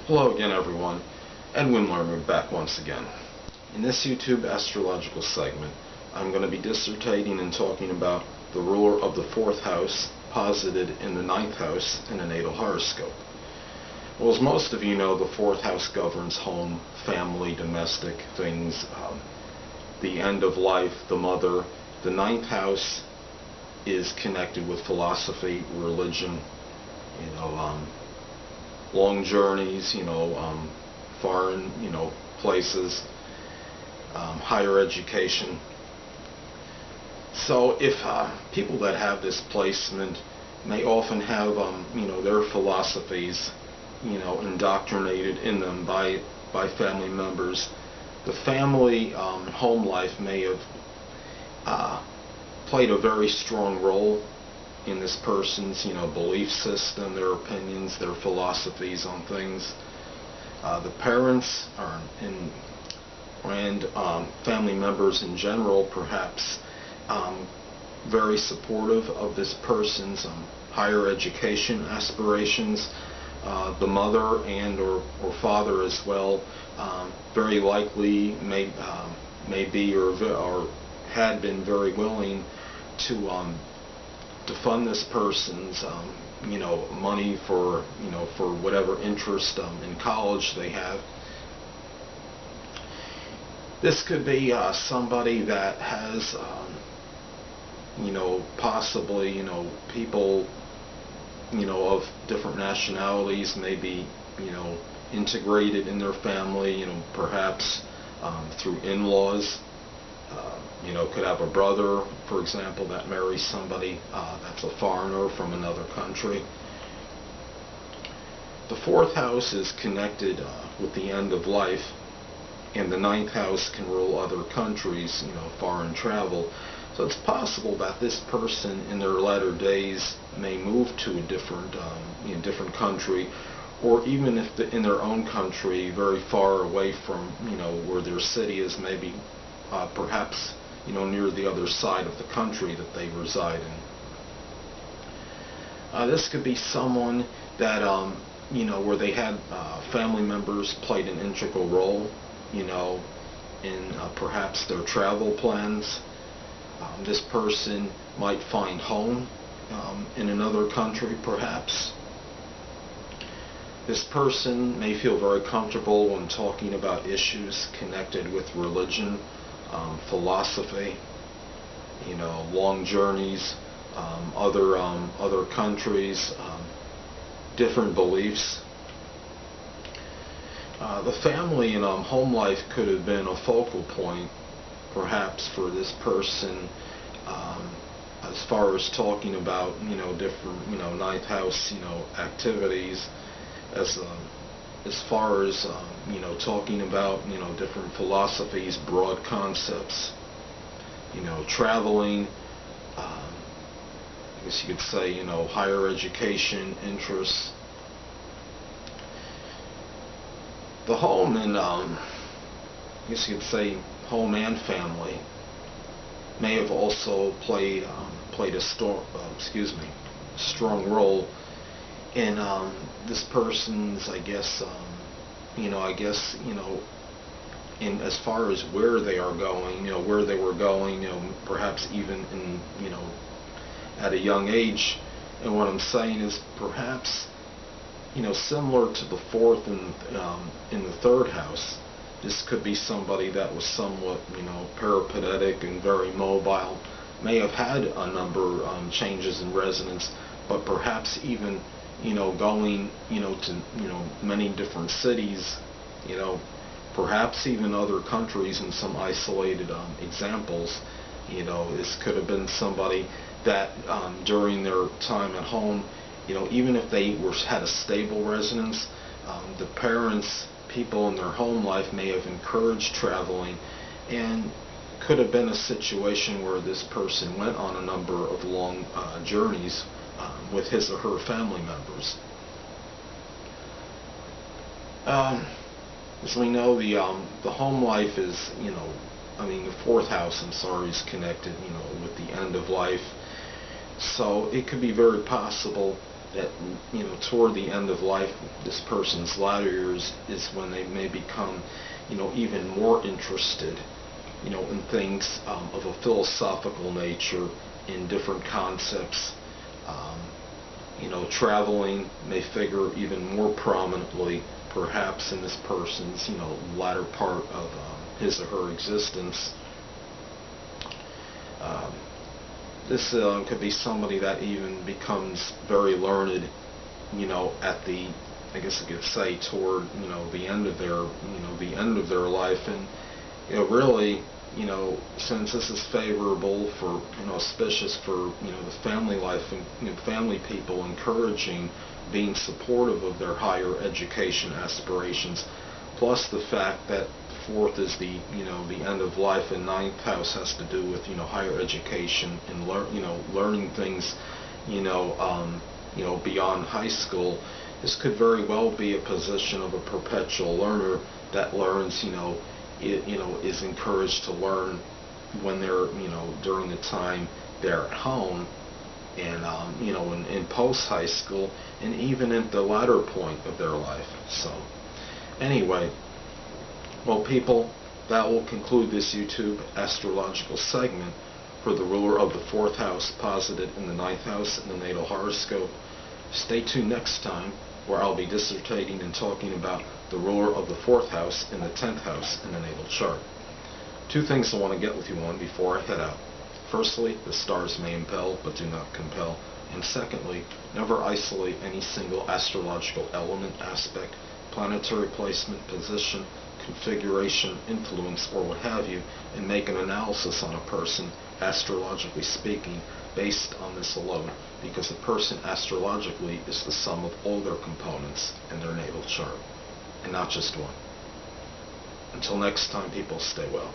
Hello again, everyone. Edwin Learnard back once again. In this YouTube astrological segment, I'm going to be dissertating and talking about the ruler of the fourth house posited in the ninth house in a natal horoscope. Well, as most of you know, the fourth house governs home, family, domestic things, the end of life, the mother. The ninth house is connected with philosophy, religion, long journeys, foreign, places, higher education. So if people that have this placement may often have, their philosophies, indoctrinated in them by family members, the family home life may have played a very strong role in this person's, belief system, their opinions, their philosophies on things. The parents and family members in general, perhaps, very supportive of this person's higher education aspirations. The mother and or father as well, very likely may be or had been very willing to fund this person's money for whatever interest in college they have. This could be somebody that has possibly people of different nationalities may be integrated in their family, perhaps through in-laws. Could have a brother, for example, that marries somebody that's a foreigner from another country. The fourth house is connected with the end of life, and the ninth house can rule other countries, foreign travel. So it's possible that this person in their latter days may move to a different country, or even if in their own country, very far away from where their city is, maybe perhaps near the other side of the country that they reside in. This could be someone that where they had family members played an integral role in perhaps their travel plans. This person might find home in another country, perhaps. This person may feel very comfortable when talking about issues connected with religion, philosophy, long journeys, other countries, different beliefs. The family and home life could have been a focal point, perhaps, for this person, as far as talking about different ninth house activities, as far as talking about different philosophies, broad concepts, traveling, I guess you could say higher education interests. The home and I guess you could say home and family may have also played a strong role in this person's, in as far as where they are going, where they were going, perhaps even in, at a young age. And what I'm saying is perhaps, similar to the fourth and in the third house, this could be somebody that was somewhat, peripatetic and very mobile, may have had a number of changes in residence, but perhaps even going to many different cities, perhaps even other countries. In some isolated examples, this could have been somebody that during their time at home, even if they had a stable residence, the parents, people in their home life may have encouraged traveling, and could have been a situation where this person went on a number of long journeys with his or her family members. As we know, the home life is, the fourth house, is connected, with the end of life. So it could be very possible that, toward the end of life, this person's latter years is when they may become, even more interested, in things of a philosophical nature, in different concepts. Traveling may figure even more prominently, perhaps, in this person's, latter part of his or her existence. This could be somebody that even becomes very learned, at the, I guess I could say, toward, the end of their life, and, really, since this is favorable for, auspicious for, the family life and, family people, encouraging, being supportive of their higher education aspirations, plus the fact that fourth is the, the end of life, and ninth house has to do with, higher education and learning things, beyond high school. This could very well be a position of a perpetual learner that learns, is encouraged to learn when they're, during the time they're at home, and, in post-high school, and even at the latter point of their life. So, anyway, well, people, that will conclude this YouTube astrological segment for the ruler of the fourth house posited in the ninth house in the natal horoscope. Stay tuned next time, where I'll be dissertating and talking about the ruler of the fourth house in the 10th house in the natal chart. Two things I want to get with you on before I head out. Firstly, the stars may impel but do not compel. And secondly, never isolate any single astrological element, aspect, planetary placement, position, configuration, influence, or what have you, and make an analysis on a person, astrologically speaking, based on this alone, because a person astrologically is the sum of all their components in their natal chart, and not just one. Until next time, people, stay well.